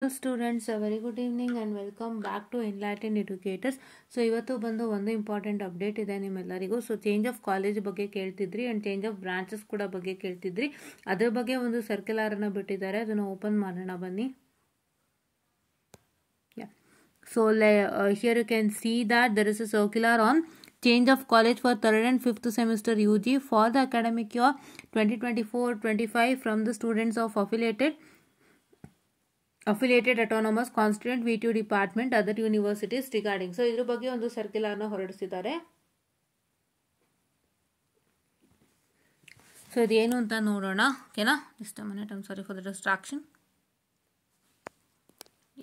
Students, a very good evening and welcome back to Enlightened Educators. So ಇವತ್ತು ಬಂದು ಒಂದು important update ಇದೆ ನಿಮ್ಮೆಲ್ಲರಿಗೂ. ಸೊ ಚೇಂಜ್ ಆಫ್ ಕಾಲೇಜ್ ಬಗ್ಗೆ ಕೇಳ್ತಿದ್ರಿ ಅಂಡ್ ಚೇಂಜ್ ಆಫ್ ಬ್ರಾಂಚಸ್ ಕೂಡ ಬಗ್ಗೆ ಕೇಳ್ತಿದ್ರಿ. ಅದ್ರ ಬಗ್ಗೆ ಒಂದು ಸರ್ಕ್ಯುಲರ್ ಅನ್ನ ಬಿಟ್ಟಿದ್ದಾರೆ, ಅದನ್ನು ಓಪನ್ ಮಾಡೋಣ ಬನ್ನಿ. So here you can see that there is a circular on change of college for 3rd and 5th semester UG for the academic year 2024-25 from the students of affiliated autonomous constituent V2 department other universities regarding. So ಇದ್ರ ಬಗ್ಗೆ ಒಂದು circular ನ ಹೊರಡಿಸಿದ್ದಾರೆ. So ಇದೇನು ಅಂತ ನೋಡೋಣ, ಓಕೆನಾ? Just a minute, I am sorry for the distraction.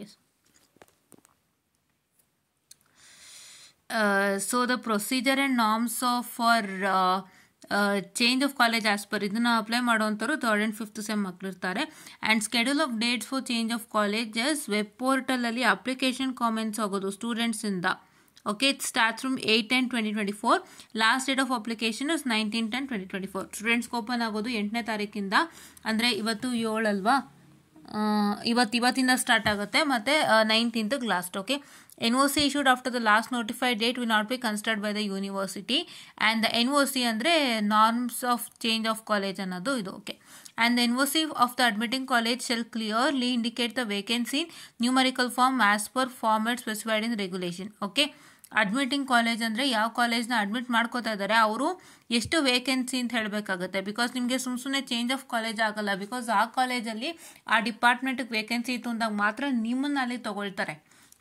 Yes. So the procedure and norms for change of college as per ಇದನ್ನ ಅಪ್ಲೈ ಮಾಡುವಂಥವ್ರು 3rd and 5th ಸೆಮ್ ಮಕ್ಕಳು ಇರ್ತಾರೆ. And schedule of dates for change of colleges web ಪೋರ್ಟಲಲ್ಲಿ application comments ಆಗೋದು ಸ್ಟೂಡೆಂಟ್ಸಿಂದ. Okay, it starts from 8/10/2024. Last date of application is 19/10/2024. ಸ್ಟೂಡೆಂಟ್ಸ್ಗೆ open ಆಗೋದು 8ನೇ ತಾರೀಕಿಂದ, ಅಂದರೆ ಇವತ್ತು 7 ಅಲ್ವಾ, ಇವತ್ತಿಂದ ಸ್ಟಾರ್ಟ್ ಆಗುತ್ತೆ, ಮತ್ತು 19th last. Okay, NOC issued after the last notified date will not be considered by the university, and the NOC ಅಂದರೆ norms of change of college ಅನ್ನೋದು ಇದು. Okay, and the NOC of the admitting college shall clearly indicate the vacancy in numerical form as per format specified in regulation. Okay, admitting college ಅಂದರೆ ಯಾವ ಕಾಲೇಜ್ನ admit ಮಾಡ್ಕೋತಾ ಇದ್ದಾರೆ ಅವರು ಎಷ್ಟು vacancy ಅಂತ ಹೇಳಬೇಕಾಗುತ್ತೆ. Because ನಿಮಗೆ ಸುಮ್ಮನೆ ಚೇಂಜ್ ಆಫ್ ಕಾಲೇಜ್ ಆಗಲ್ಲ, ಬಿಕಾಸ್ ಆ ಕಾಲೇಜಲ್ಲಿ ಆ ಡಿಪಾರ್ಟ್ಮೆಂಟಿಗೆ ವೇಕೆನ್ಸಿ ಇತ್ತು ಅಂದಾಗ ಮಾತ್ರ ನಿಮ್ಮನ್ನ ಅಲ್ಲಿ ತೊಗೊಳ್ತಾರೆ.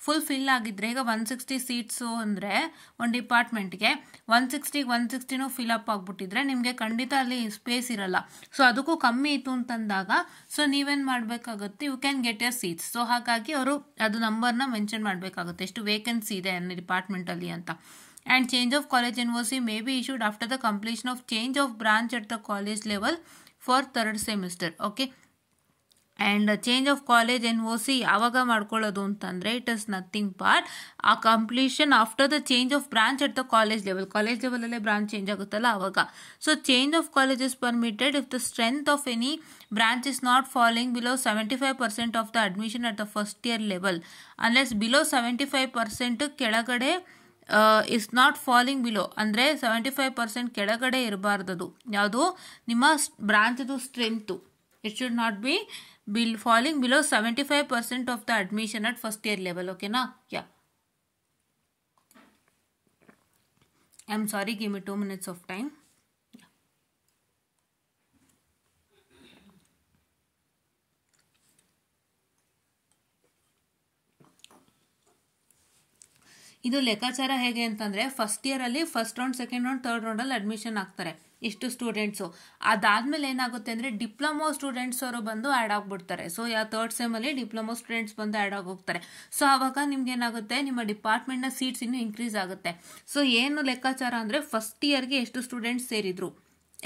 ಫುಲ್ ಫಿಲ್ ಆಗಿದ್ರೆ, ಈಗ 160 ಸೀಟ್ಸು ಅಂದರೆ ಒಂದು ಡಿಪಾರ್ಟ್ಮೆಂಟ್ಗೆ 160 ಫಿಲ್ ಅಪ್ ಆಗಿಬಿಟ್ಟಿದ್ರೆ ನಿಮಗೆ ಖಂಡಿತ ಅಲ್ಲಿ ಸ್ಪೇಸ್ ಇರಲ್ಲ. ಸೊ ಅದಕ್ಕೂ ಕಮ್ಮಿ ಇತ್ತು ಅಂತಂದಾಗ ಸೊ ನೀವೇನು ಮಾಡಬೇಕಾಗುತ್ತೆ, you can get your seats. So ಹಾಗಾಗಿ ಅವರು ಅದು ನಂಬರ್ನ ಮೆನ್ಷನ್ ಮಾಡಬೇಕಾಗುತ್ತೆ, ಎಷ್ಟು ವೇಕೆನ್ಸಿ ಇದೆ ಅನ್ನೋ ಡಿಪಾರ್ಟ್ಮೆಂಟಲ್ಲಿ ಅಂತ. And change of college NOC may be issued after the completion of change of branch at the college level for 3rd semester. Okay, and change of college NOC ಯಾವಾಗ ಮಾಡ್ಕೊಳ್ಳೋದು ಅಂತಂದರೆ ಇಟ್ ಇಸ್ ನಥಿಂಗ್ ಬಟ್ ಆ completion after the change of branch at the college ಲೆವೆಲಲ್ಲೇ branch change ಆಗುತ್ತಲ್ಲ ಆವಾಗ. So change of college is permitted if the strength of any branch is not falling below 75% of the admission at the first year level, unless below 75% ಕೆಳಗಡೆ is not falling below, ಅಂದರೆ 75% ಕೆಳಗಡೆ ಇರಬಾರ್ದದು ಯಾವುದು ನಿಮ್ಮ ಬ್ರಾಂಚದು strength. It should not be falling below 75% of the admission at first year level. Okay na? Yeah, I'm sorry, give me 2 minutes of time. ಇದು ಲೆಕ್ಕಾಚಾರ ಹೇಗೆ ಅಂತಂದರೆ, ಫಸ್ಟ್ ಇಯರಲ್ಲಿ first round, second round, third ರೌಂಡಲ್ಲಿ ಅಡ್ಮಿಷನ್ ಆಗ್ತಾರೆ ಇಷ್ಟು students. ಅದಾದಮೇಲೆ ಏನಾಗುತ್ತೆ ಅಂದರೆ ಡಿಪ್ಲೊಮೊ ಸ್ಟೂಡೆಂಟ್ಸ್ ಅವರು ಬಂದು ಆ್ಯಡ್ ಆಗಿಬಿಡ್ತಾರೆ. ಸೊ 3rd ಸೆಮ್ಮಲ್ಲಿ ಡಿಪ್ಲೊಮೊ ಸ್ಟೂಡೆಂಟ್ಸ್ ಬಂದು ಆ್ಯಡ್ ಆಗೋಗ್ತಾರೆ. ಸೊ ಆವಾಗ ನಿಮ್ಗೆ ಏನಾಗುತ್ತೆ, ನಿಮ್ಮ ಡಿಪಾರ್ಟ್ಮೆಂಟ್ನ ಸೀಟ್ಸ್ ಇನ್ನೂ ಇನ್ಕ್ರೀಸ್ ಆಗುತ್ತೆ. ಸೊ ಏನು ಲೆಕ್ಕಾಚಾರ ಅಂದರೆ ಫಸ್ಟ್ ಇಯರ್ಗೆ ಎಷ್ಟು ಸ್ಟೂಡೆಂಟ್ಸ್ ಸೇರಿದ್ರು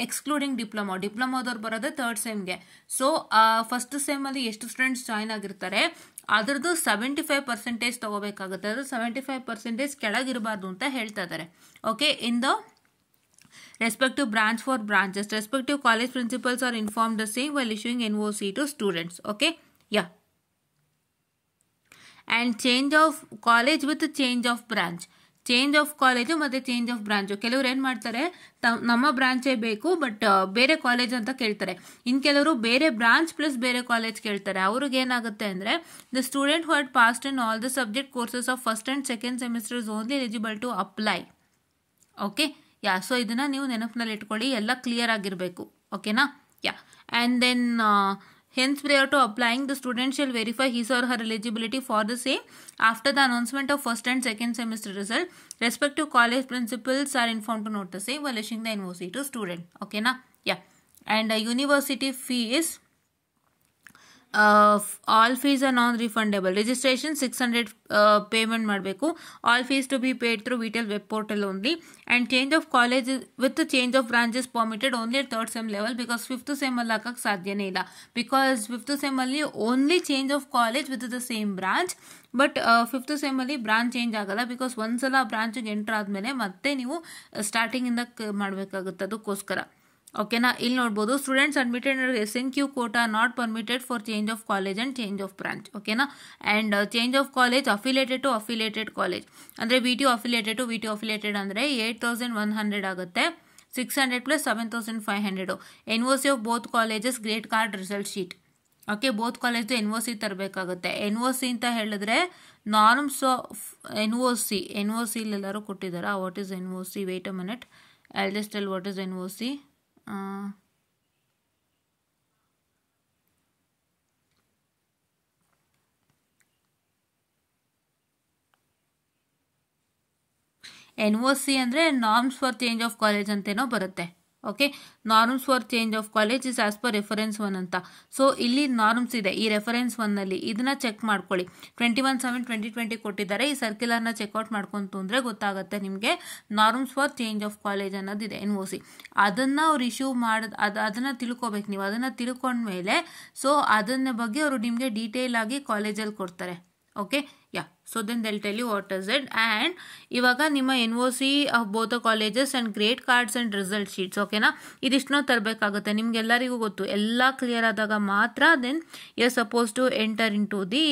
ಎಕ್ಸ್ಕ್ಲೂಡಿಂಗ್ ಡಿಪ್ಲೊಮೋದವ್ರು ಬರೋದೇ 3rd ಸೆಮ್ಗೆ. ಸೊ ಫಸ್ಟ್ ಸೆಮ್ಮಲ್ಲಿ ಎಷ್ಟು ಸ್ಟೂಡೆಂಟ್ಸ್ ಜಾಯ್ನ್ ಆಗಿರ್ತಾರೆ ಅದರದ್ದು 75% ತಗೋಬೇಕಾಗುತ್ತೆ. ಅದು 75% ಕೆಳಗಿರಬಾರ್ದು ಅಂತ ಹೇಳ್ತಾ ಇದ್ದಾರೆ. Okay, in the respective branch for branches, respective college principals are informed the same while issuing NOC to students. Okay, yeah. And change of college with change of branch, change of college ಮತ್ತು change of branch. ಕೆಲವರು ಏನು ಮಾಡ್ತಾರೆ, ನಮ್ಮ ಬ್ರಾಂಚೇ ಬೇಕು but ಬೇರೆ college ಅಂತ ಕೇಳ್ತಾರೆ. ಇನ್ನು ಕೆಲವರು ಬೇರೆ ಬ್ರಾಂಚ್ ಪ್ಲಸ್ ಬೇರೆ ಕಾಲೇಜ್ ಕೇಳ್ತಾರೆ. ಅವ್ರಿಗೆ ಏನಾಗುತ್ತೆ ಅಂದರೆ, the student who had passed in all the subject courses of first and second semester is only eligible to apply. Okay, yeah. So ಇದನ್ನು ನೀವು ನೆನಪಿನಲ್ಲಿ ಇಟ್ಕೊಳ್ಳಿ, ಎಲ್ಲ ಕ್ಲಿಯರ್ ಆಗಿರಬೇಕು. ಓಕೆನಾ? Yeah. And then hence prior to applying the student shall verify his or her eligibility for the same after the announcement of first and second semester result. Respective college principals are informed to note the same while issuing the NOC to student. Okay na? Yeah. And university fees, all fees are non-refundable. Registration 600 payment ಮಾಡಬೇಕು. All fees to be paid through VTEL web portal only. And change of college with the change of branches permitted only at 3rd sem level, because 5th sem ಅಲ್ಲಿ ಹಾಕಕ್ಕೆ ಸಾಧ್ಯನೇ ಇಲ್ಲ. Because 5th sem ಅಲ್ಲಿ only change of college with the same branch, but 5th sem ಅಲ್ಲಿ branch change ಆಗಲ್ಲ. Because ಒಂದ್ಸಲ ಬ್ರಾಂಚ್ಗೆ enter ಆದಮೇಲೆ ಮತ್ತೆ ನೀವು ಸ್ಟಾರ್ಟಿಂಗಿಂದ ಮಾಡಬೇಕಾಗುತ್ತೆ. ಅದಕ್ಕೋಸ್ಕರ ಓಕೆನಾ. ಇಲ್ಲಿ ನೋಡ್ಬೋದು students admitted SNQ quota not permitted for change of college and change of branch. ಓಕೆನಾ. And change of college affiliated to affiliated college ಅಂದರೆ VTU affiliated to VTU affiliated ಅಂದರೆ 8,100 ಆಗುತ್ತೆ. 600 plus 7,500. NOC of both colleges grade card result sheet. Okay, both ಕಾಲೇಜ್ದು NOC ತರಬೇಕಾಗುತ್ತೆ. NOC ಅಂತ ಹೇಳಿದ್ರೆ norms of NOC ಎಲ್ಲರೂ ಕೊಟ್ಟಿದ್ದಾರಾ? What is NOC? Wait a minute, I will just tell what is NOC. NOC ಅಂದರೆ norms for change of college ಅಂತೇನೋ ಬರುತ್ತೆ. Okay, norms for change of college is as per reference 1 ಅಂತ. So ಇಲ್ಲಿ norms ಇದೆ ಈ reference 1ನಲ್ಲಿ, ಇದನ್ನ check ಮಾಡ್ಕೊಳ್ಳಿ. 21/7/2020 ಕೊಟ್ಟಿದ್ದಾರೆ. ಈ ಸರ್ಕ್ಯುಲರ್ನ ಚೆಕ್ಔಟ್ ಮಾಡ್ಕೊಂತು ಅಂದರೆ ಗೊತ್ತಾಗುತ್ತೆ ನಿಮಗೆ. Norms for change of college ಅನ್ನೋದಿದೆ NOC. ಅದನ್ನು ಅವ್ರು ಇಶ್ಯೂ ಅದನ್ನು ತಿಳ್ಕೊಬೇಕು ನೀವು. ಅದನ್ನು ತಿಳ್ಕೊಂಡ್ಮೇಲೆ ಸೊ ಅದನ್ನ ಬಗ್ಗೆ ಅವರು ನಿಮಗೆ ಡೀಟೇಲ್ ಆಗಿ ಕಾಲೇಜಲ್ಲಿ ಕೊಡ್ತಾರೆ. Okay, yeah. So then they'll tell you what is it. And ಇವಾಗ ನಿಮ್ಮ NOC of both colleges and grade cards and result sheets. ಓಕೆನಾ, ಇದಿಷ್ಟನ್ನು ತರಬೇಕಾಗುತ್ತೆ. ನಿಮ್ಗೆಲ್ಲರಿಗೂ ಗೊತ್ತು, ಎಲ್ಲ ಕ್ಲಿಯರ್ ಆದಾಗ ಮಾತ್ರ then you are suppose to enter into the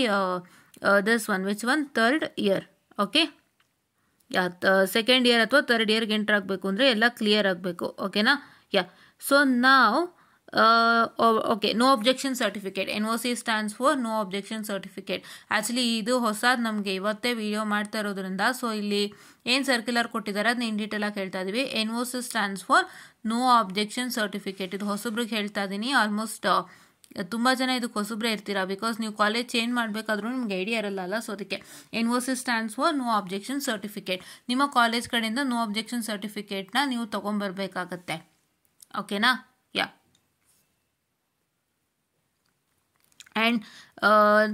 this one, which one, 3rd year. Okay, yeah, 2nd year ಅಥವಾ 3rd yearಗೆ ಎಂಟರ್ ಆಗಬೇಕು ಅಂದರೆ ಎಲ್ಲ ಕ್ಲಿಯರ್ ಆಗಬೇಕು. ಓಕೆನಾ, ಯಾ. ಸೊ ನಾವು okay, no objection certificate. NOC stands for no objection certificate. Actually ಇದು ಹೊಸದು ನಮಗೆ ಇವತ್ತೇ ವಿಡಿಯೋ ಮಾಡ್ತಾ ಇರೋದ್ರಿಂದ ಸೊ ಇಲ್ಲಿ ಏನು ಸರ್ಕ್ಯುಲರ್ ಕೊಟ್ಟಿದ್ದಾರೆ ಅದನ್ನ ಇನ್ ಡೀಟೇಲ್ ಆಗಿ ಹೇಳ್ತಾ ಇದ್ದೀವಿ. NOC stands for no objection certificate. ಇದು ಹೊಸಬ್ರಿಗೆ ಹೇಳ್ತಾ ಇದ್ದೀನಿ. ಆಲ್ಮೋಸ್ಟ್ ತುಂಬ ಜನ ಇದಕ್ಕೆ ಹೊಸಬ್ರೆ ಇರ್ತೀರಾ, ಬಿಕಾಸ್ ನೀವು ಕಾಲೇಜ್ ಚೇಂಜ್ ಮಾಡಬೇಕಾದ್ರೂ ನಿಮ್ಗೆ ಐಡಿಯಾ ಇರಲ್ಲ. ಸೊ ಅದಕ್ಕೆ NOC stands for no objection certificate. ನಿಮ್ಮ ಕಾಲೇಜ್ ಕಡೆಯಿಂದ ನೋ ಅಬ್ಜೆಕ್ಷನ್ ಸರ್ಟಿಫಿಕೇಟ್ನ ನೀವು ತೊಗೊಂಬರ್ಬೇಕಾಗತ್ತೆ. ಓಕೆನಾ, ಯಾ. And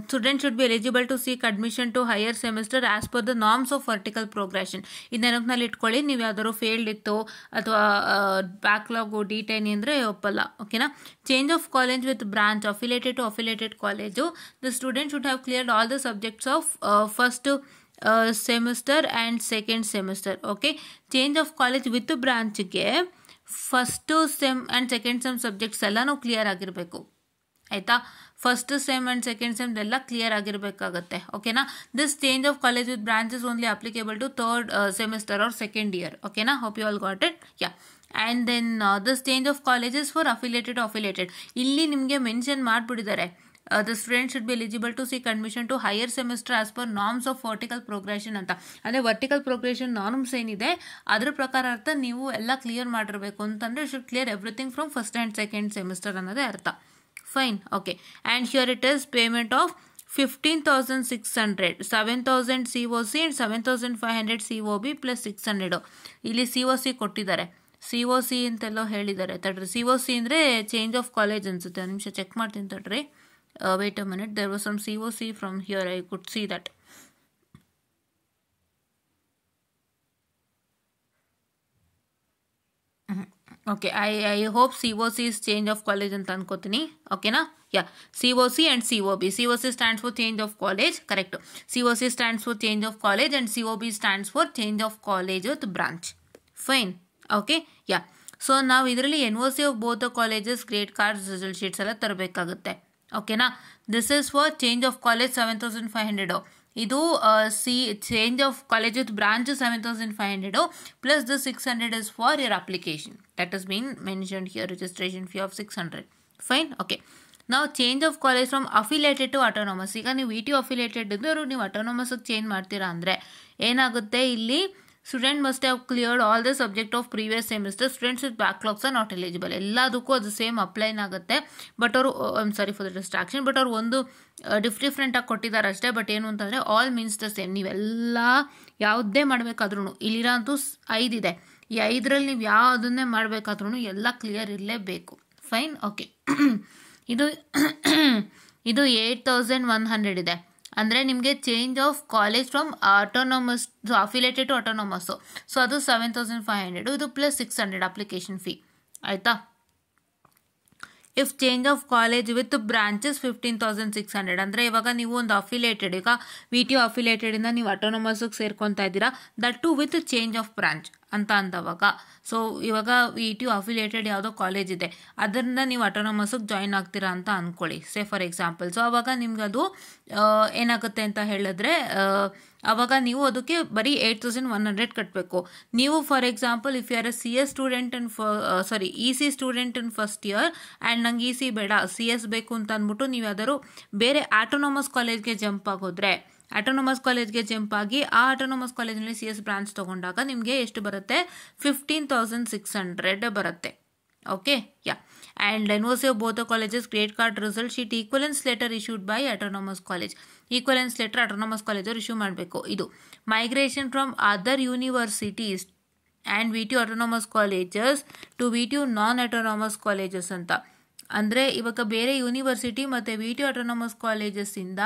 students should be eligible to seek admission to higher semester as per the norms of vertical progression. ನೆನಪಿನಲ್ಲಿ ಇಟ್ಕೊಳ್ಳಿ. ನೀವು ಯಾವ್ದಾದ್ರು ಫೇಲ್ಡ್ ಇತ್ತು ಅಥವಾ ಬ್ಯಾಕ್ಲಾಗು D10 ಅಂದರೆ ಒಪ್ಪಲ್ಲ. ಓಕೆನಾ. Change of college with branch affiliated to affiliated college. The student should have cleared all the subjects of first semester and 2nd semester. Okay, change of college with ಬ್ರಾಂಚ್ಗೆ first sem and 2nd sem subjects ಎಲ್ಲನೂ clear ಆಗಿರಬೇಕು. ಆಯಿತಾ, first sem and 2nd sem ಎಲ್ಲ clear ಆಗಿರಬೇಕಾಗತ್ತೆ. ಓಕೆನಾ. This change of college with branch is only applicable to 3rd semester or 2nd year. ಓಕೆನಾ, hope you all got it. Yeah. And then this change of colleges for affiliated affiliated. ಇಲ್ಲಿ ನಿಮಗೆ mention ಮಾಡಿಬಿಟ್ಟಿದ್ದಾರೆ. The student should be eligible to seek admission to higher semester as per norms of vertical progression ಅಂತ. ಅಂದರೆ vertical progression norms ಏನಿದೆ ಅದ್ರ ಪ್ರಕಾರ ಅರ್ಥ ನೀವು ಎಲ್ಲ ಕ್ಲಿಯರ್ ಮಾಡಿರಬೇಕು ಅಂತಂದರೆ should clear everything from first and 2nd semester ಅನ್ನೋದೇ ಅರ್ಥ. Fine. Okay, and here it is payment of 15,600, 7,000 COC and 7,500 COB plus 600. ಇಲ್ಲಿ COC ಕೊಟ್ಟಿದ್ದಾರೆ. COC ಅಂತೆಲ್ಲೋ ಹೇಳಿದ್ದಾರೆ. ತಡ್ರಿ, COC ಅಂದರೆ ಚೇಂಜ್ ಆಫ್ ಕಾಲೇಜ್ ಅನ್ಸುತ್ತೆ. ನಿಮಿಷ ಚೆಕ್ ಮಾಡ್ತೀನಿ ತಡ್ರಿ. Wait a minute, there was some COC from here, I could see that. Okay, I hope COC is change of college ಅಂತ ಅನ್ಕೋತೀನಿ. ಓಕೆನಾ, yeah. COC and COB. COC stands for change of college, correct. COC stands for change of college and COB stands for change of college with branch. Fine. Okay, yeah. So ನಾವು ಇದರಲ್ಲಿ NOC of both colleges grade cards result sheets ಎಲ್ಲ ತರಬೇಕಾಗುತ್ತೆ. ಓಕೆನಾ. This is for change of college 7,500. ಇದು change of college with branch 7,500 plus the 600 is for your application. That is been mentioned here, registration fee of 600. Fine. Okay, ನಾವು change of college from affiliated to autonomous. ಈಗ ನೀವು VTU affiliated ಇದ್ದರೂ ನೀವು ಅಟೋನಮಸ್ಗೆ change ಮಾಡ್ತೀರಾ ಅಂದರೆ ಏನಾಗುತ್ತೆ, ಇಲ್ಲಿ student must have cleared all the subject of previous semester. Students with backlogs are not eligible. ಎಲ್ಲದಕ್ಕೂ ಅದು ಸೇಮ್ ಅಪ್ಲೈನ್ ಆಗುತ್ತೆ. ಬಟ್ ಅವರು sorry for the distraction, but ಅವ್ರು ಒಂದು ಡಿಫ್ರೆಂಟಾಗಿ ಕೊಟ್ಟಿದ್ದಾರೆ ಅಷ್ಟೇ. ಬಟ್ ಏನು ಅಂತಂದರೆ ಆಲ್ ಮೀನ್ಸ್ ದ ಸೇಮ್. ನೀವೆಲ್ಲ ಯಾವುದೇ ಮಾಡಬೇಕಾದ್ರೂ ಇಲ್ಲಿರೋ ಅಂತೂ 5 ಇದೆ. ಈ 5ರಲ್ಲಿ ನೀವು ಯಾವುದನ್ನೇ ಮಾಡಬೇಕಾದ್ರೂ ಎಲ್ಲ ಕ್ಲಿಯರ್ ಇರಲೇಬೇಕು. ಫೈನ್. ಓಕೆ, ಇದು 8,100 ಇದೆ. ಅಂದರೆ ನಿಮಗೆ change of college from autonomous affiliated to autonomous. So ಅದು 7,500. ಇದು ಪ್ಲಸ್ 600 ಅಪ್ಲಿಕೇಶನ್ ಫೀ. ಆಯಿತಾ. If change of college with branches 15,600. ಅಂದರೆ ಇವಾಗ ನೀವು ಒಂದು ಅಫಿಲೇಟೆಡ್, ಈಗ VTU ಅಫಿಲೇಟೆಡಿಂದ ನೀವು ಅಟೋನಮಸ್ಗೆ ಸೇರ್ಕೊತಾ ಇದ್ದೀರಾ, that too with change of branch. ಅಂತ ಅಂದವಾಗ, ಸೊ ಇವಾಗ ವಿ ಟಿ ಯು ಅಫಿಲಿಯೇಟೆಡ್ ಯಾವುದೋ ಕಾಲೇಜ್ ಇದೆ, ಅದರಿಂದ ನೀವು ಆಟೋನಮಸ್ಗೆ ಜಾಯಿನ್ ಆಗ್ತೀರಾ ಅಂತ ಅಂದ್ಕೊಳ್ಳಿ, ಸೇ ಫಾರ್ ಎಕ್ಸಾಂಪಲ್. ಸೊ ಆವಾಗ ನಿಮ್ಗೆ ಅದು ಏನಾಗುತ್ತೆ ಅಂತ ಹೇಳಿದ್ರೆ, ಆವಾಗ ನೀವು ಅದಕ್ಕೆ ಬರೀ 8,100 ಕಟ್ಟಬೇಕು. ನೀವು for example if you are a CS student in EC student in first year and ನಂಗೆ EC ಬೇಡ CS ಬೇಕು ಅಂತ ಅಂದ್ಬಿಟ್ಟು ನೀವು ಯಾವ್ದಾದ್ರು ಬೇರೆ ಆಟೋನಮಸ್ ಕಾಲೇಜ್ಗೆ ಜಂಪ್ ಆಗೋದ್ರೆ, ಆಟೋನಮಸ್ ಕಾಲೇಜ್ಗೆ ಜಂಪ್ ಆಗಿ ಆ ಆಟೋನಮಸ್ ಕಾಲೇಜ್ನಲ್ಲಿ CS ಬ್ರಾಂಚ್ ತೊಗೊಂಡಾಗ ನಿಮಗೆ ಎಷ್ಟು ಬರುತ್ತೆ? 15,600 ಬರುತ್ತೆ. Okay, yeah. And NOC of both the colleges grade card result sheet equivalence letter issued by autonomous college. Equivalence letter autonomous college ಅವರು ಇಶ್ಯೂ ಮಾಡಬೇಕು. ಇದು migration from other universities and VTU autonomous colleges to VTU non autonomous colleges ಅಂತ. ಅಂದರೆ ಇವಾಗ ಬೇರೆ university ಮತ್ತು VTU autonomous ಕಾಲೇಜಸ್ಸಿಂದ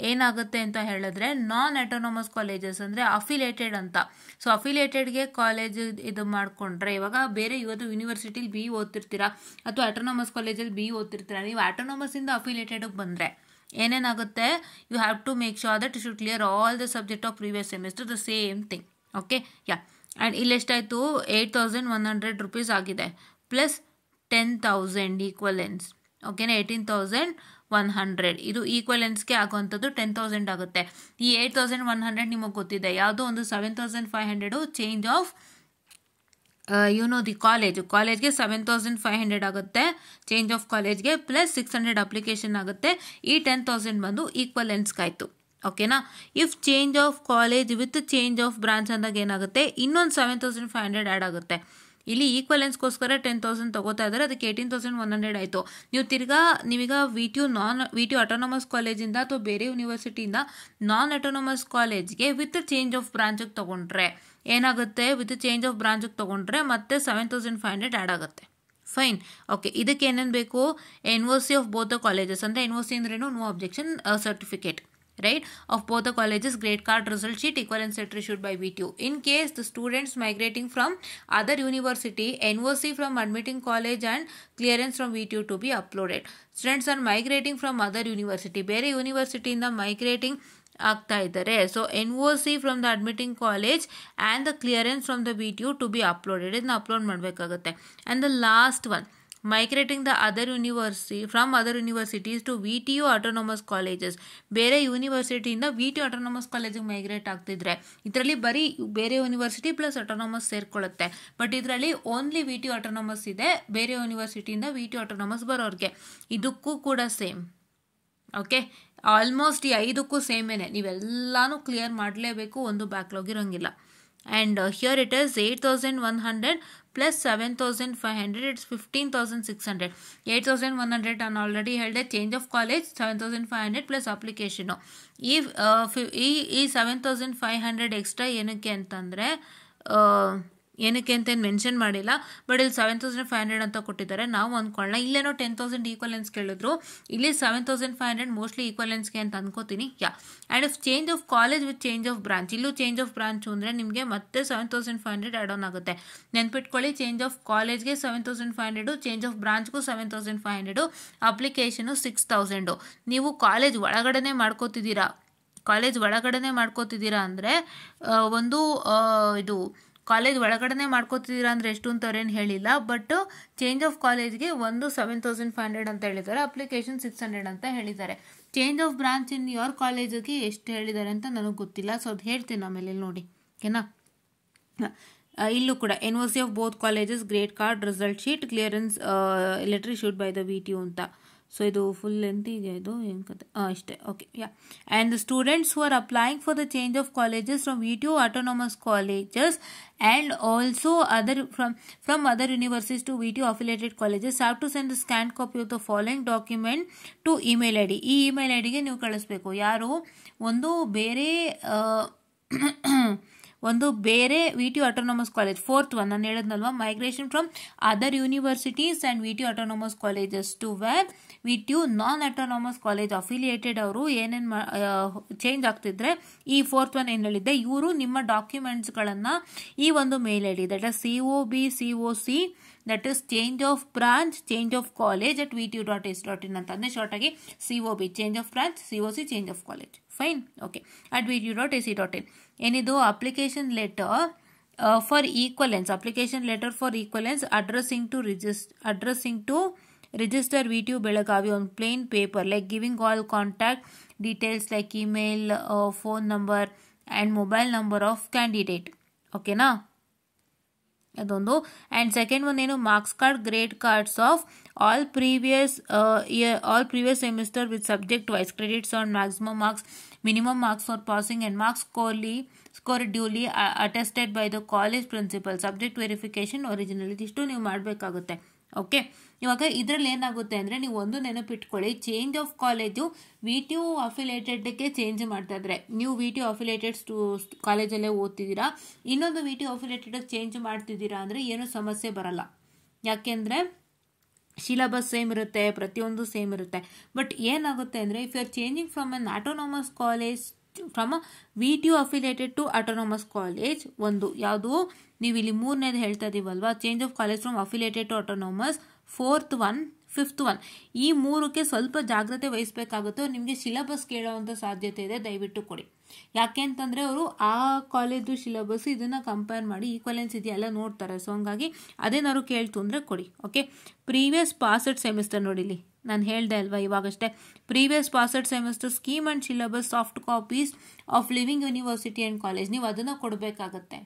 ಏನಾಗುತ್ತೆ ಅಂತ ಹೇಳಿದ್ರೆ, ನಾನ್ ಆಟೋನಮಸ್ ಕಾಲೇಜಸ್ ಅಂದರೆ ಅಫಿಲೇಟೆಡ್ ಅಂತ. ಸೊ ಅಫಿಲೇಟೆಡ್ಗೆ ಕಾಲೇಜ್ ಇದು ಮಾಡಿಕೊಂಡ್ರೆ, ಇವಾಗ ಬೇರೆ ಇವತ್ತು ಯೂನಿವರ್ಸಿಟಿಲಿ BE ಓದ್ತಿರ್ತೀರಾ ಅಥವಾ ಆಟೋನಮಸ್ ಕಾಲೇಜಲ್ಲಿ BE ಓದ್ತಿರ್ತೀರಾ, ನೀವು ಆಟೋನಮಸ್ಸಿಂದ ಅಫಿಲೇಟೆಡ್ಗೆ ಬಂದರೆ ಏನೇನಾಗುತ್ತೆ, you have to make sure that you should clear all the subject of previous semester the same thing. Okay, yeah. And ಇಲ್ಲೆಷ್ಟಾಯಿತು? 8,100 ರೂಪೀಸ್ ಆಗಿದೆ, ಪ್ಲಸ್ 10,000 ಈಕ್ವಲೆನ್ಸ್. ಓಕೆನಾ, 18,100 ಇದು ಈಕ್ವಲೆನ್ಸ್ಗೆ ಆಗುವಂಥದ್ದು 10,000 ಆಗುತ್ತೆ. ಈ 8,100 ನಿಮಗೆ ಗೊತ್ತಿದೆ, ಯಾವುದೋ ಒಂದು 7,500 ಚೇಂಜ್ ಆಫ್ ದಿ ಕಾಲೇಜ್ಗೆ 7,500 ಆಗುತ್ತೆ ಚೇಂಜ್ ಆಫ್ ಕಾಲೇಜ್ಗೆ, ಪ್ಲಸ್ 600 ಅಪ್ಲಿಕೇಶನ್ ಆಗುತ್ತೆ. ಈ 10,000 ಬಂದು ಈಕ್ವಲೆನ್ಸ್ಗಾಯಿತು. ಓಕೆನಾ. If change of college with change of branch ಅಂದಾಗ ಏನಾಗುತ್ತೆ, ಇನ್ನೊಂದು 7,500 ಆ್ಯಡ್ ಆಗುತ್ತೆ. ಇಲ್ಲಿ ಈಕ್ವಲೆನ್ಸ್ಗೋಸ್ಕರ 10,000 ತಗೋತಾ ಇದ್ದಾರೆ, ಅದಕ್ಕೆ 18,100 ಆಯಿತು. ನೀವೀಗ VTU ಆಟೋನಮಸ್ ಕಾಲೇಜಿಂದ ಅಥವಾ ಬೇರೆ ಯೂನಿವರ್ಸಿಟಿಯಿಂದ ನಾನ್ ಆಟೋನಮಸ್ ಕಾಲೇಜ್ಗೆ ವಿತ್ ಚೇಂಜ್ ಆಫ್ ಬ್ರಾಂಚಿಗೆ ತೊಗೊಂಡ್ರೆ ಏನಾಗುತ್ತೆ, ವಿತ್ ಚೇಂಜ್ ಆಫ್ ಬ್ರಾಂಚಿಗೆ ತೊಗೊಂಡ್ರೆ ಮತ್ತೆ 7,500 ಆ್ಯಡ್ ಆಗುತ್ತೆ. ಫೈನ್. ಓಕೆ, ಇದಕ್ಕೆ ಏನೇನು ಬೇಕು? NOC of both the colleges, ಅಂದರೆ NOC ಅಂದ್ರೇನು? No objection certificate, right, of both the colleges grade card result sheet equivalence letter issued by VTU. In case the students migrating from other university, NOC from admitting college and clearance from VTU to be uploaded. Students are migrating from other university, ಬೇರೆ ಯೂನಿವರ್ಸಿಟಿಯಿಂದ migrating ಆಗ್ತಾ ಇದ್ದಾರೆ. So NOC from the admitting college and the clearance from the VTU to be uploaded, ಇದನ್ನ upload ಮಾಡಬೇಕಾಗುತ್ತೆ. And the last one, migrating the from other universities to VTU autonomous colleges. ಬೇರೆ ಯೂನಿವರ್ಸಿಟಿಯಿಂದ VTU autonomous ಕಾಲೇಜಿಗೆ migrate ಆಗ್ತಿದ್ರೆ, ಇದರಲ್ಲಿ ಬರೀ ಬೇರೆ university plus autonomous ಸೇರ್ಕೊಳ್ಳುತ್ತೆ. But ಇದರಲ್ಲಿ only VTU autonomous ಇದೆ, ಬೇರೆ ಯೂನಿವರ್ಸಿಟಿಯಿಂದ VTU autonomous ಬರೋರಿಗೆ. ಇದಕ್ಕೂ ಕೂಡ ಸೇಮ್. ಓಕೆ, ಆಲ್ಮೋಸ್ಟ್ ಈ 5ಕ್ಕೂ ಸೇಮೇನೆ, ನೀವೆಲ್ಲಾನು ಕ್ಲಿಯರ್ ಮಾಡಲೇಬೇಕು, ಒಂದು ಬ್ಯಾಕ್ಲಾಗ್ ಇರೋಂಗಿಲ್ಲ. And here it is 8,100 plus 7,500, it's 15,600. 8,100 ನಾನು ಆಲ್ರೆಡಿ ಹೇಳಿದೆ, change of college 7,500 plus application. ಈ 7,500 ಎಕ್ಸ್ಟ್ರಾ ಏನಕ್ಕೆ ಅಂತಂದರೆ, ಏನಕ್ಕೆ ಅಂತ ಏನು ಮೆನ್ಷನ್ ಮಾಡಿಲ್ಲ, ಬಟ್ ಇಲ್ಲಿ 7,500 ಅಂತ ಕೊಟ್ಟಿದ್ದಾರೆ. ನಾವು ಅಂದ್ಕೊಳ್ಳೋಣ ಇಲ್ಲೇನೋ 10,000 ಈಕ್ವಲೆನ್ಸ್ ಕೇಳಿದ್ರು, ಇಲ್ಲಿ 7,500 ಮೋಸ್ಟ್ಲಿ ಈಕ್ವಲೆನ್ಸ್ಗೆ ಅಂತ ಅನ್ಕೋತೀನಿ. Yeah. And if change of college with change of branch, ಇಲ್ಲೂ ಚೇಂಜ್ ಆಫ್ ಬ್ರಾಂಚ್ ಅಂದರೆ ನಿಮಗೆ ಮತ್ತೆ 7,500 ಆ್ಯಡ್ ಆನ್ ಆಗುತ್ತೆ. ನೆನ್ಪಿಟ್ಕೊಳ್ಳಿ, ಚೇಂಜ್ ಆಫ್ ಕಾಲೇಜ್ಗೆ 7,500, ಚೇಂಜ್ ಆಫ್ ಬ್ರಾಂಚ್ಗೂ 7,500, ಅಪ್ಲಿಕೇಶನು 6,000. ನೀವು ಕಾಲೇಜ್ ಒಳಗಡೆನೇ ಮಾಡ್ಕೋತಿದ್ದೀರಾ ಅಂದರೆ ಒಂದು ಇದು ಕಾಲೇಜ್ ಒಳಗಡೆ ಮಾಡ್ಕೋತಿದ್ದೀರಾ ಅಂದರೆ ಎಷ್ಟು ಅಂತ ಅವ್ರೇನು ಹೇಳಿಲ್ಲ, ಬಟ್ ಚೇಂಜ್ ಆಫ್ ಕಾಲೇಜ್ಗೆ ಒಂದು 7,500 ಅಂತ ಹೇಳಿದ್ದಾರೆ, ಅಪ್ಲಿಕೇಶನ್ 600 ಅಂತ ಹೇಳಿದ್ದಾರೆ. Change of branch in your ಕಾಲೇಜಿಗೆ ಎಷ್ಟು ಹೇಳಿದ್ದಾರೆ ಅಂತ ನನಗೆ ಗೊತ್ತಿಲ್ಲ, ಸೊ ಅದು ಹೇಳ್ತೀನಿ ಆಮೇಲೆ ನೋಡಿ. ಓಕೆನಾ. ಇಲ್ಲೂ ಕೂಡ NOC of both colleges grade card result sheet clearance letter issued by the VTU ಅಂತ. ಸೊ ಇದು ಫುಲ್ ಲೆಂತ್ ಇದೆ, ಇದು ಏನು ಕತೆ ಇಷ್ಟೇ. Okay, yeah. And the students who are applying for the change of colleges from VTU autonomous colleges and also from other universities to VTU affiliated colleges have to send the scanned copy of the following document to email ID. ಈ email ಐಡಿಗೆ ನೀವು ಕಳಿಸ್ಬೇಕು. ಯಾರು? ಒಂದು ಬೇರೆ VTU autonomous college, 4th one ನಾನು ಹೇಳಿದ್ನಲ್ವಾ, migration from other universities and VTU autonomous colleges to where VTU non autonomous college affiliated ಅವರು ಏನೇನು ಚೇಂಜ್ ಆಗ್ತಿದ್ರೆ, ಈ 4th one ಏನು ಹೇಳಿದ್ದೆ, ಇವರು ನಿಮ್ಮ ಡಾಕ್ಯುಮೆಂಟ್ಸ್ಗಳನ್ನು ಈ ಒಂದು mail ID, that is COC, that is change of branch, change of college at VTU.ac.in ಅಂತ, ಅಂದರೆ ಶಾರ್ಟಾಗಿ COB, change of branch, COC, change of college. Fine. Okay, at VTU.ac.in. ಏನಿದು application letter for equivalence, application letter for equivalence addressing to register VTU Belagavi on plain paper, like giving all contact details like email, phone number and mobile number of candidate. Okay na? ಅದೊಂದು. And second ಒಂದು ಏನು, marks card, grade cards of all previous semester with subject wise, credits on maximum marks, minimum marks for passing and marks score duly attested by the college principal, subject verification original. ಇದಿಷ್ಟು ನೀವು ಮಾಡಬೇಕಾಗುತ್ತೆ. Okay, ಇವಾಗ ಇದರಲ್ಲಿ ಏನಾಗುತ್ತೆ ಅಂದರೆ, ನೀವು ಒಂದು ನೆನಪಿಟ್ಕೊಳ್ಳಿ, ಚೇಂಜ್ ಆಫ್ ಕಾಲೇಜು VTU ಅಫಿಲೇಟೆಡ್ಗೆ ಚೇಂಜ್ ಮಾಡ್ತಾ ಇದ್ರೆ, ನೀವು VTU ಅಫಿಲೇಟೆಡ್ ಕಾಲೇಜಲ್ಲೇ ಓದ್ತಿದ್ದೀರಾ, ಇನ್ನೊಂದು VTU ಅಫಿಲೇಟೆಡ್ಗೆ ಚೇಂಜ್ ಮಾಡ್ತಿದ್ದೀರಾ ಅಂದರೆ ಏನೂ ಸಮಸ್ಯೆ ಬರಲ್ಲ. ಯಾಕೆಂದರೆ ಸಿಲಬಸ್ ಸೇಮ್ ಇರುತ್ತೆ, ಪ್ರತಿಯೊಂದು ಸೇಮ್ ಇರುತ್ತೆ. ಬಟ್ ಏನಾಗುತ್ತೆ ಅಂದರೆ, if you are changing from an autonomous college, from a VTU affiliated to autonomous college, ಒಂದು ಯಾವುದು ನೀವು ಇಲ್ಲಿ ಮೂರನೇದು ಹೇಳ್ತಾ ಇದೀವಲ್ವಾ, change of college from affiliated to autonomous, fourth one, fifth one, ಈ ಮೂರಕ್ಕೆ ಸ್ವಲ್ಪ ಜಾಗ್ರತೆ ವಹಿಸಬೇಕಾಗುತ್ತೆ. ನಿಮಗೆ ಸಿಲಬಸ್ ಕೇಳೋವಂಥ ಸಾಧ್ಯತೆ ಇದೆ, ದಯವಿಟ್ಟು ಕೊಡಿ. ಯಾಕೆ ಅಂತಂದರೆ ಅವರು ಆ ಕಾಲೇಜು ಸಿಲಬಸ್ ಇದನ್ನು ಕಂಪೇರ್ ಮಾಡಿ ಈಕ್ವಲೆನ್ಸ್ ಇದೆಯಲ್ಲ ನೋಡ್ತಾರೆ. ಸೊ ಹಂಗಾಗಿ ಅದೇನಾದ್ರು ಕೇಳ್ತು ಅಂದರೆ ಕೊಡಿ. ಓಕೆ, ಪ್ರೀವಿಯಸ್ ಪಾಸ್ಡ್ ಸೆಮಿಸ್ಟರ್ ನೋಡಿಲಿ, ನಾನು ಹೇಳ್ದೆ ಅಲ್ವಾ ಇವಾಗಷ್ಟೇ, previous passed semester scheme and syllabus soft copies of living university and college, ನೀವು ಅದನ್ನು ಕೊಡಬೇಕಾಗತ್ತೆ.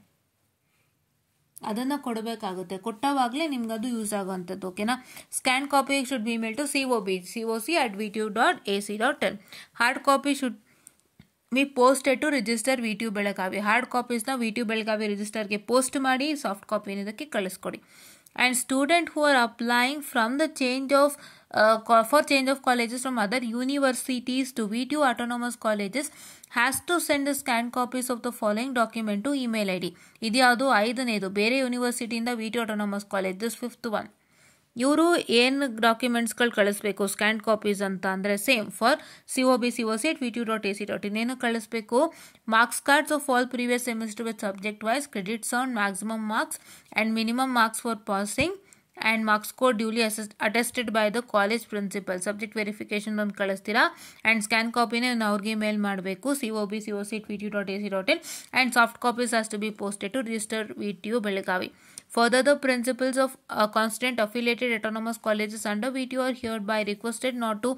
ಕೊಟ್ಟವಾಗಲೇ ನಿಮ್ಗೆ ಅದು ಯೂಸ್ ಆಗುವಂಥದ್ದು. ಓಕೆನಾ? Scan copy should be mail to coc@vtu.ac.in. Hard copy should be posted to register VTU Belagavi. Hard ಕಾಪೀಸ್ನ VTU ಬೆಳಗಾವಿ ರಿಜಿಸ್ಟರ್ಗೆ ಪೋಸ್ಟ್ ಮಾಡಿ, ಸಾಫ್ಟ್ ಕಾಪಿನ ಇದಕ್ಕೆ ಕಳಿಸ್ಕೊಡಿ. And student who are applying from the change of colleges from other universities to VTU autonomous colleges has to send the scanned copies of the following document to email ID. ಇದು ಯಾವುದು? 5ನೇದು, ಬೇರೆ ಯೂನಿವರ್ಸಿಟಿಯಿಂದ VTU autonomous college. This 5th one. ಇವರು ಏನು ಡಾಕ್ಯುಮೆಂಟ್ಸ್ಗಳು ಕಳಿಸ್ಬೇಕು scan copies ಅಂತ ಅಂದರೆ, same for coc@vtu.ac.in. ಏನು ಕಳಿಸ್ಬೇಕು? Marks cards of all previous semester with subject wise, credits on maximum marks and minimum marks for passing and marks score duly attested by the college principal, subject verification ಒಂದು ಕಳಿಸ್ತೀರಾ. And scan ಕಾಪಿನೇ ಅವ್ರಿಗೆ mail ಮಾಡಬೇಕು, coc@vtu.ac.in. And soft copies has to be posted to register VTU Belagavi. Further, the principals of constant affiliated autonomous colleges under VTU are hereby requested not to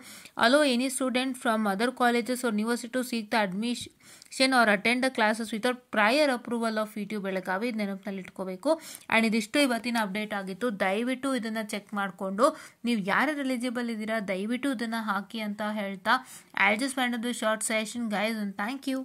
allow any student from other colleges or university to seek the admission or attend the classes without prior approval of VTU Belagavi. ಇದು ನೆನಪಿನಲ್ಲಿ ಇಟ್ಕೋಬೇಕು. And ಇದಿಷ್ಟು ಇವತ್ತಿನ update ಆಗಿತ್ತು. ದಯವಿಟ್ಟು ಇದನ್ನು check ಮಾಡಿಕೊಂಡು ನೀವು ಯಾರು ಎಲಿಜಿಬಲ್ ಇದ್ದೀರಾ ದಯವಿಟ್ಟು ಇದನ್ನು ಹಾಕಿ ಅಂತ ಹೇಳ್ತಾ, I just find the short session guys, and thank you.